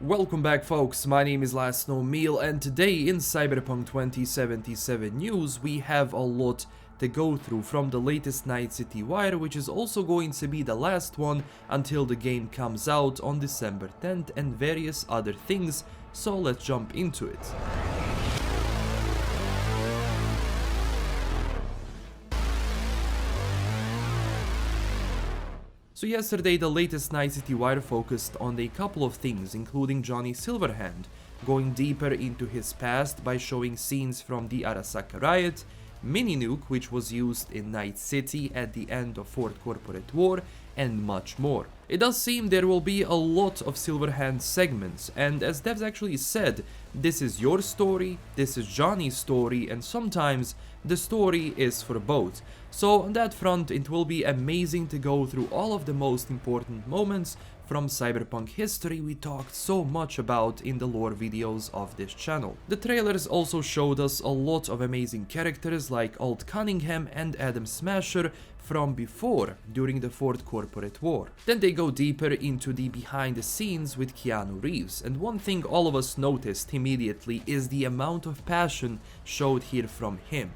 Welcome back folks, my name is LastKnownMeal and today in Cyberpunk 2077 news we have a lot to go through from the latest Night City wire, which is also going to be the last one until the game comes out on December 10th, and various other things, so let's jump into it. So yesterday the latest Night City wire focused on a couple of things, including Johnny Silverhand, going deeper into his past by showing scenes from the Arasaka riot, Mini Nuke, which was used in Night City at the end of Fourth Corporate War, and much more. It does seem there will be a lot of Silverhand segments, and as devs actually said, this is your story, this is Johnny's story, and sometimes the story is for both. So on that front, it will be amazing to go through all of the most important moments from Cyberpunk history we talked so much about in the lore videos of this channel. The trailers also showed us a lot of amazing characters like Alt Cunningham and Adam Smasher from before, during the Fourth Corporate War. Then they go deeper into the behind the scenes with Keanu Reeves, and one thing all of us noticed immediately is the amount of passion showed here from him.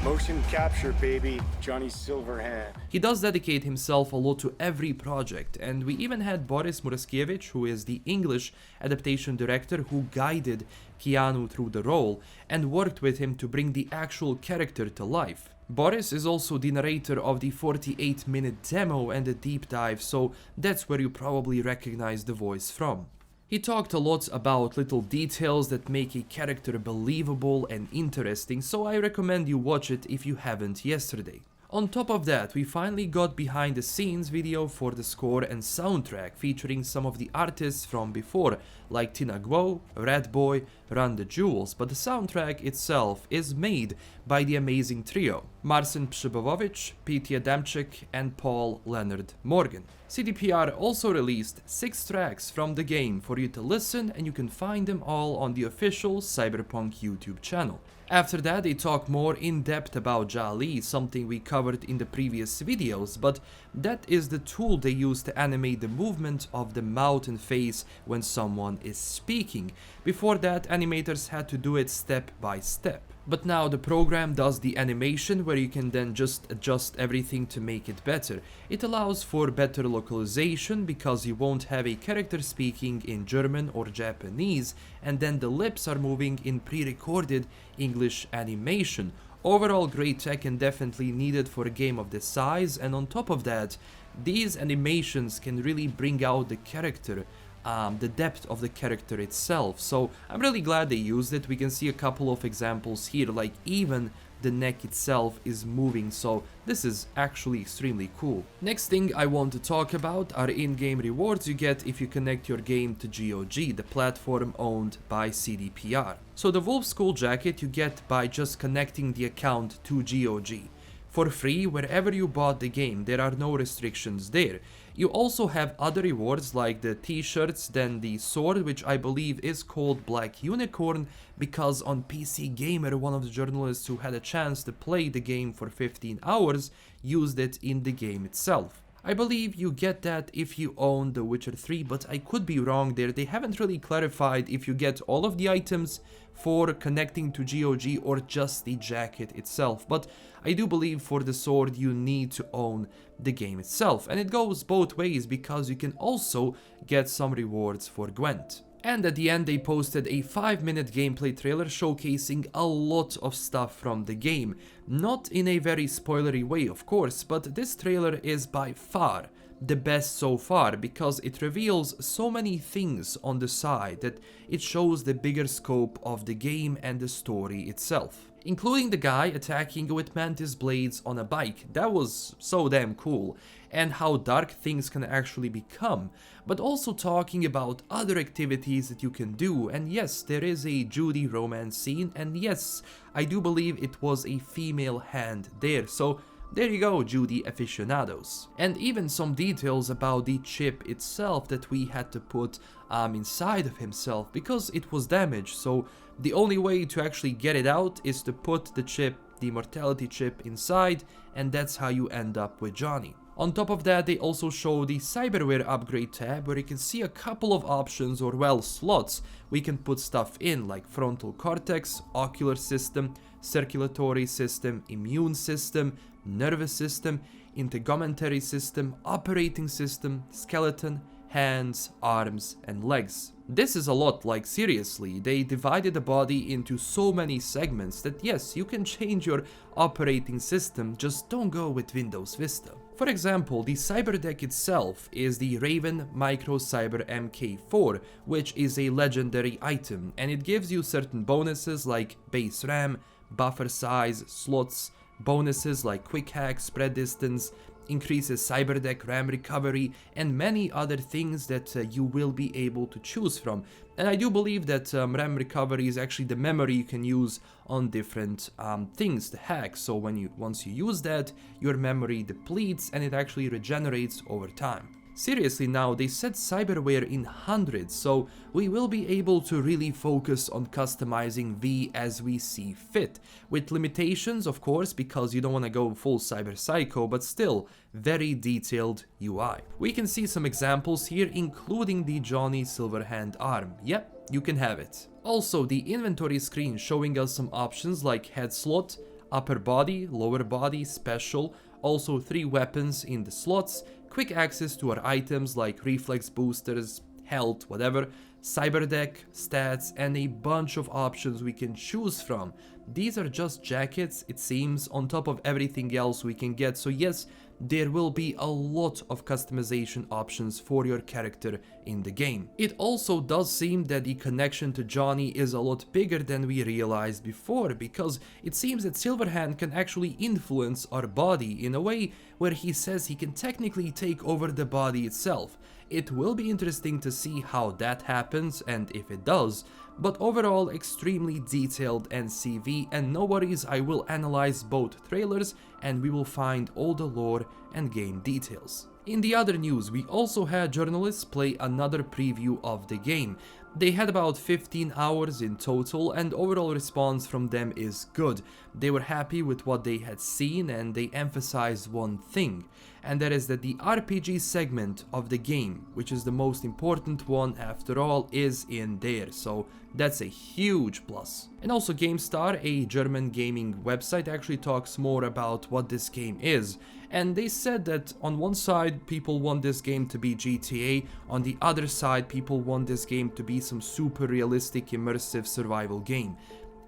Motion capture, baby. Johnny Silverhand. He does dedicate himself a lot to every project, and we even had Boris Muraskiewicz, who is the English adaptation director who guided Keanu through the role and worked with him to bring the actual character to life. Boris is also the narrator of the 48-minute demo and the deep dive, so that's where you probably recognize the voice from. He talked a lot about little details that make a character believable and interesting, so I recommend you watch it if you haven't yesterday. On top of that, we finally got behind the scenes video for the score and soundtrack, featuring some of the artists from before, like Tina Guo, Ratboy, Run the Jewels, but the soundtrack itself is made by the amazing trio, Marcin Przybowowicz, Pete Adamczyk and Paul Leonard Morgan. CDPR also released 6 tracks from the game for you to listen, and you can find them all on the official Cyberpunk YouTube channel. After that, they talk more in depth about Jali, something we covered in the previous videos, but that is the tool they use to animate the movement of the mouth and face when someone is speaking. Before that, animators had to do it step by step. But now the program does the animation, where you can then just adjust everything to make it better. It allows for better localization because you won't have a character speaking in German or Japanese and then the lips are moving in pre-recorded English animation. Overall great tech and definitely needed for a game of this size, and on top of that, these animations can really bring out the character, the depth of the character itself, so I'm really glad they used it. We can see a couple of examples here, like even the neck itself is moving, so this is actually extremely cool. Next thing I want to talk about are in-game rewards you get if you connect your game to GOG, the platform owned by CDPR. So the Wolf School jacket you get by just connecting the account to GOG. For free wherever you bought the game, there are no restrictions there. You also have other rewards like the t-shirts, then the sword, which I believe is called Black Unicorn because on PC Gamer, one of the journalists who had a chance to play the game for 15 hours used it in the game itself. I believe you get that if you own The Witcher 3, but I could be wrong there. They haven't really clarified if you get all of the items for connecting to GOG or just the jacket itself, but I do believe for the sword you need to own the game itself, and it goes both ways because you can also get some rewards for Gwent. And at the end they posted a 5-minute gameplay trailer showcasing a lot of stuff from the game. Not in a very spoilery way of course, but this trailer is by far the best so far because it reveals so many things on the side that it shows the bigger scope of the game and the story itself. Including the guy attacking with mantis blades on a bike, that was so damn cool, and how dark things can actually become, but also talking about other activities that you can do, and yes, there is a Judy romance scene, and yes, I do believe it was a female hand there, so there you go, Judy aficionados. And even some details about the chip itself that we had to put inside of himself because it was damaged, so the only way to actually get it out is to put the chip, the immortality chip, inside, and that's how you end up with Johnny. On top of that, they also show the Cyberware Upgrade tab, where you can see a couple of options, or well, slots we can put stuff in, like frontal cortex, ocular system, circulatory system, immune system, nervous system, integumentary system, operating system, skeleton, hands, arms, and legs. This is a lot, like seriously. They divided the body into so many segments that yes, you can change your operating system, just don't go with Windows Vista. For example, the Cyber Deck itself is the Raven Micro Cyber MK4, which is a legendary item, and it gives you certain bonuses like base RAM, buffer size, slots, bonuses like quick hack, spread distance, increases Cyberdeck RAM recovery, and many other things that you will be able to choose from. And I do believe that RAM recovery is actually the memory you can use on different things to hack. So once you use that, your memory depletes and it actually regenerates over time. Seriously now, they said cyberware in hundreds, so we will be able to really focus on customizing V as we see fit. With limitations, of course, because you don't want to go full cyber psycho, but still, very detailed UI. We can see some examples here, including the Johnny Silverhand arm. Yep, you can have it. Also, the inventory screen showing us some options like head slot, upper body, lower body, special, also 3 weapons in the slots, quick access to our items like reflex boosters, health, whatever, cyberdeck, stats, and a bunch of options we can choose from. These are just jackets, it seems, on top of everything else we can get, so yes, there will be a lot of customization options for your character in the game. It also does seem that the connection to Johnny is a lot bigger than we realized before, because it seems that Silverhand can actually influence our body in a way where he says he can technically take over the body itself. It will be interesting to see how that happens and if it does, but overall extremely detailed NCV, and no worries, I will analyze both trailers and we will find all the lore and game details. In the other news, we also had journalists play another preview of the game. They had about 15 hours in total, and overall response from them is good. They were happy with what they had seen, and they emphasized one thing, and that is that the RPG segment of the game, which is the most important one after all, is in there, so that's a huge plus. And also GameStar, a German gaming website, actually talks more about what this game is, and they said that on one side people want this game to be GTA, on the other side people want this game to be some super realistic immersive survival game.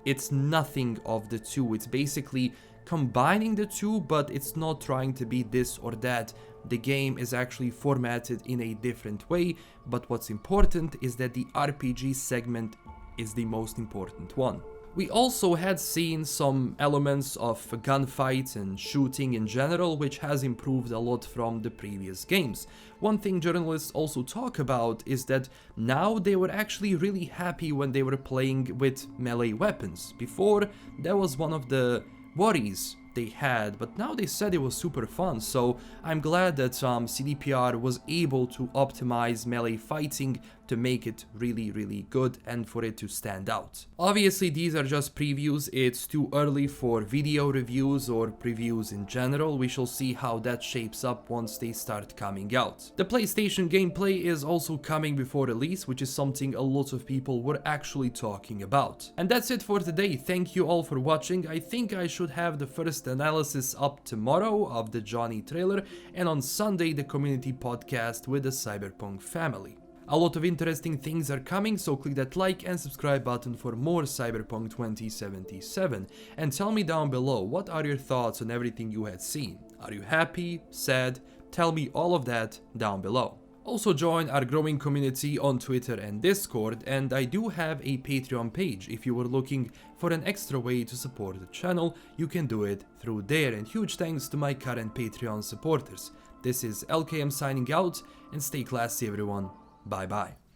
It's nothing of the two, it's basically combining the two, but it's not trying to be this or that. The game is actually formatted in a different way, but what's important is that the RPG segment is the most important one. We also had seen some elements of gunfight and shooting in general, which has improved a lot from the previous games. One thing journalists also talk about is that now they were actually really happy when they were playing with melee weapons. Before, that was one of the worries they had, but now they said it was super fun, so I'm glad that CDPR was able to optimize melee fighting to make it really good and for it to stand out. Obviously these are just previews, it's too early for video reviews or previews in general. We shall see how that shapes up once they start coming out. The PlayStation gameplay is also coming before release, which is something a lot of people were actually talking about. And that's it for today. Thank you all for watching. I think I should have the first analysis up tomorrow of the Johnny trailer, and on Sunday the community podcast with the Cyberpunk family. A lot of interesting things are coming, so click that like and subscribe button for more Cyberpunk 2077. And tell me down below, what are your thoughts on everything you had seen? Are you happy? Sad? Tell me all of that down below. Also join our growing community on Twitter and Discord, and I do have a Patreon page. If you were looking for an extra way to support the channel, you can do it through there, and huge thanks to my current Patreon supporters. This is LKM signing out, and stay classy everyone. Bye bye.